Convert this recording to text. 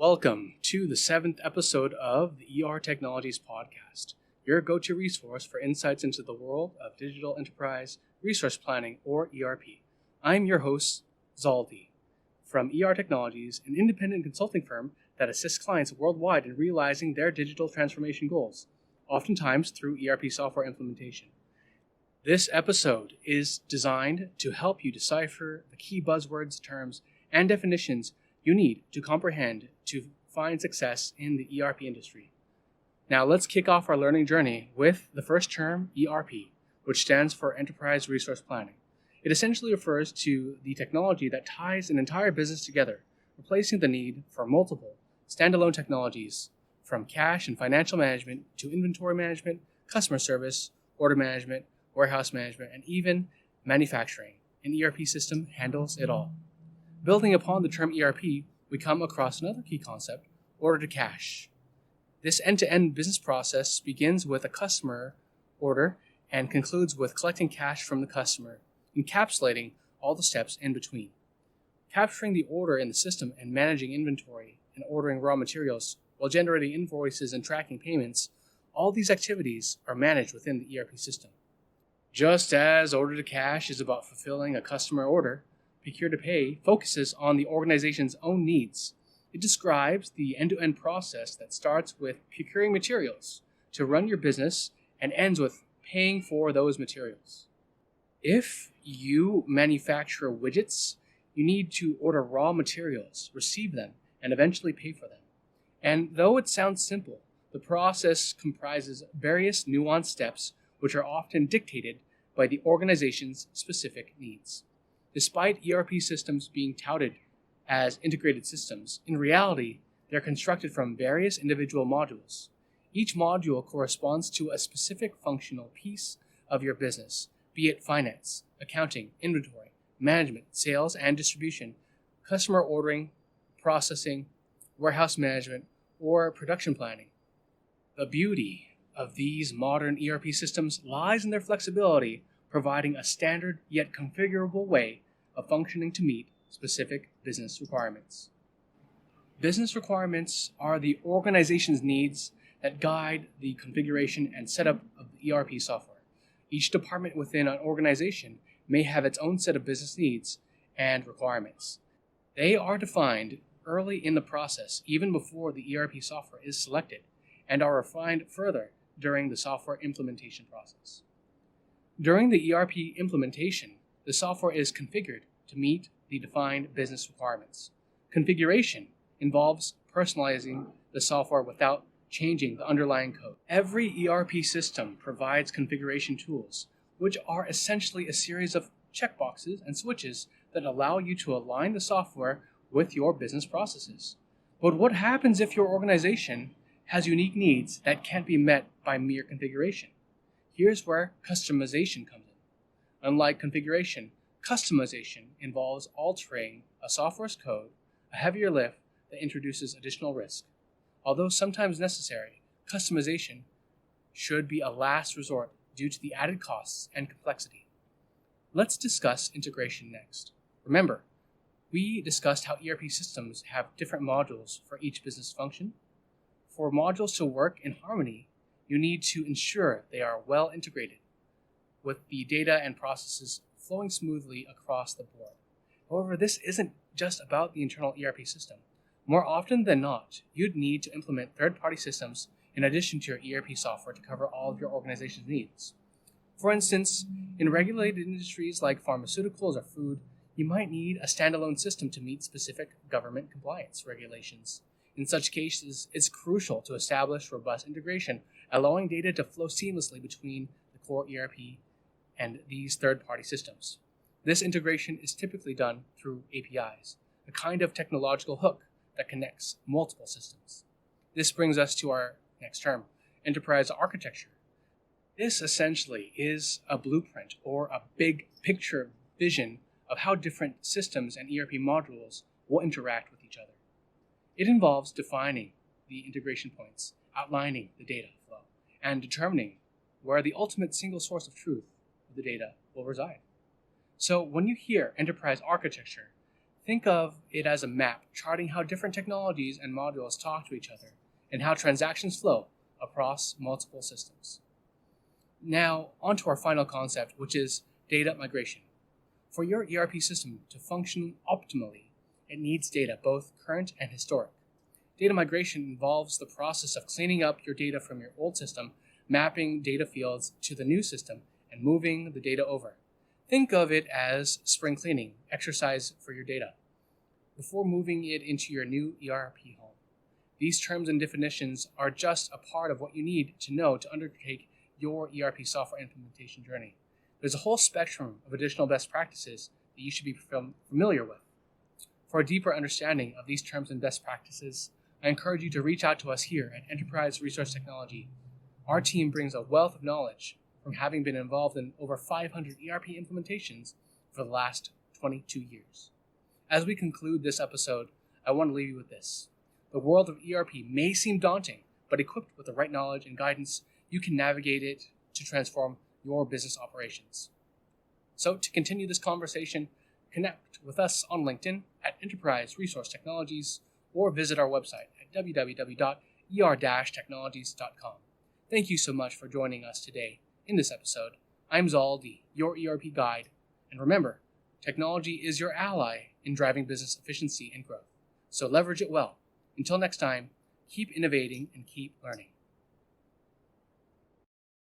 Welcome to the 7th episode of the ER Technologies podcast, your go-to resource for insights into the world of digital enterprise resource planning, or ERP. I'm your host, Zaldy, from ER Technologies, an independent consulting firm that assists clients worldwide in realizing their digital transformation goals, oftentimes through ERP software implementation. This episode is designed to help you decipher the key buzzwords, terms, and definitions you need to comprehend to find success in the ERP industry. Now let's kick off our learning journey with the first term, ERP, which stands for Enterprise Resource Planning. It essentially refers to the technology that ties an entire business together, replacing the need for multiple standalone technologies, from cash and financial management to inventory management, customer service, order management, warehouse management, and even manufacturing. An ERP system handles it all. Building upon the term ERP, we come across another key concept, order to cash. This end-to-end business process begins with a customer order and concludes with collecting cash from the customer, encapsulating all the steps in between. Capturing the order in the system and managing inventory and ordering raw materials while generating invoices and tracking payments, all these activities are managed within the ERP system. Just as order to cash is about fulfilling a customer order, Procure to Pay focuses on the organization's own needs. It describes the end-to-end process that starts with procuring materials to run your business and ends with paying for those materials. If you manufacture widgets, you need to order raw materials, receive them, and eventually pay for them. And though it sounds simple, the process comprises various nuanced steps which are often dictated by the organization's specific needs. Despite ERP systems being touted as integrated systems, in reality, they're constructed from various individual modules. Each module corresponds to a specific functional piece of your business, be it finance, accounting, inventory, management, sales and distribution, customer ordering, processing, warehouse management, or production planning. The beauty of these modern ERP systems lies in their flexibility, providing a standard yet configurable way of functioning to meet specific business requirements. Business requirements are the organization's needs that guide the configuration and setup of the ERP software. Each department within an organization may have its own set of business needs and requirements. They are defined early in the process, even before the ERP software is selected, and are refined further during the software implementation process. During the ERP implementation, the software is configured to meet the defined business requirements. Configuration involves personalizing the software without changing the underlying code. Every ERP system provides configuration tools, which are essentially a series of checkboxes and switches that allow you to align the software with your business processes. But what happens if your organization has unique needs that can't be met by mere configuration? Here's where customization comes in. Unlike configuration, customization involves altering a software's code, a heavier lift that introduces additional risk. Although sometimes necessary, customization should be a last resort due to the added costs and complexity. Let's discuss integration next. Remember, we discussed how ERP systems have different modules for each business function. For modules to work in harmony, you need to ensure they are well integrated, with the data and processes flowing smoothly across the board. However, this isn't just about the internal ERP system. More often than not, you'd need to implement third-party systems in addition to your ERP software to cover all of your organization's needs. For instance, in regulated industries like pharmaceuticals or food, you might need a standalone system to meet specific government compliance regulations. In such cases, it's crucial to establish robust integration, allowing data to flow seamlessly between the core ERP and these third-party systems. This integration is typically done through APIs, a kind of technological hook that connects multiple systems. This brings us to our next term, enterprise architecture. This essentially is a blueprint or a big picture vision of how different systems and ERP modules will interact with each other. It involves defining the integration points, outlining the data flow, and determining where the ultimate single source of truth of the data will reside. So when you hear enterprise architecture, Think of it as a map charting how different technologies and modules talk to each other and how transactions flow across multiple systems. Now, on to our final concept, which is data migration. For your ERP system to function optimally, it needs data, both current and historic. Data migration involves the process of cleaning up your data from your old system, mapping data fields to the new system, and moving the data over. Think of it as spring cleaning exercise for your data before moving it into your new ERP home. These terms and definitions are just a part of what you need to know to undertake your ERP software implementation journey. There's a whole spectrum of additional best practices that you should be familiar with. For a deeper understanding of these terms and best practices, I encourage you to reach out to us here at Enterprise Resource Technology. Our team brings a wealth of knowledge from having been involved in over 500 ERP implementations for the last 22 years. As we conclude this episode, I want to leave you with this. The world of ERP may seem daunting, but equipped with the right knowledge and guidance, you can navigate it to transform your business operations. So to continue this conversation, connect with us on LinkedIn at Enterprise Resource Technologies or visit our website at www.er-technologies.com. Thank you so much for joining us today in this episode. I'm Zaldy, your ERP guide, and remember, technology is your ally in driving business efficiency and growth. So leverage it well. Until next time, keep innovating and keep learning.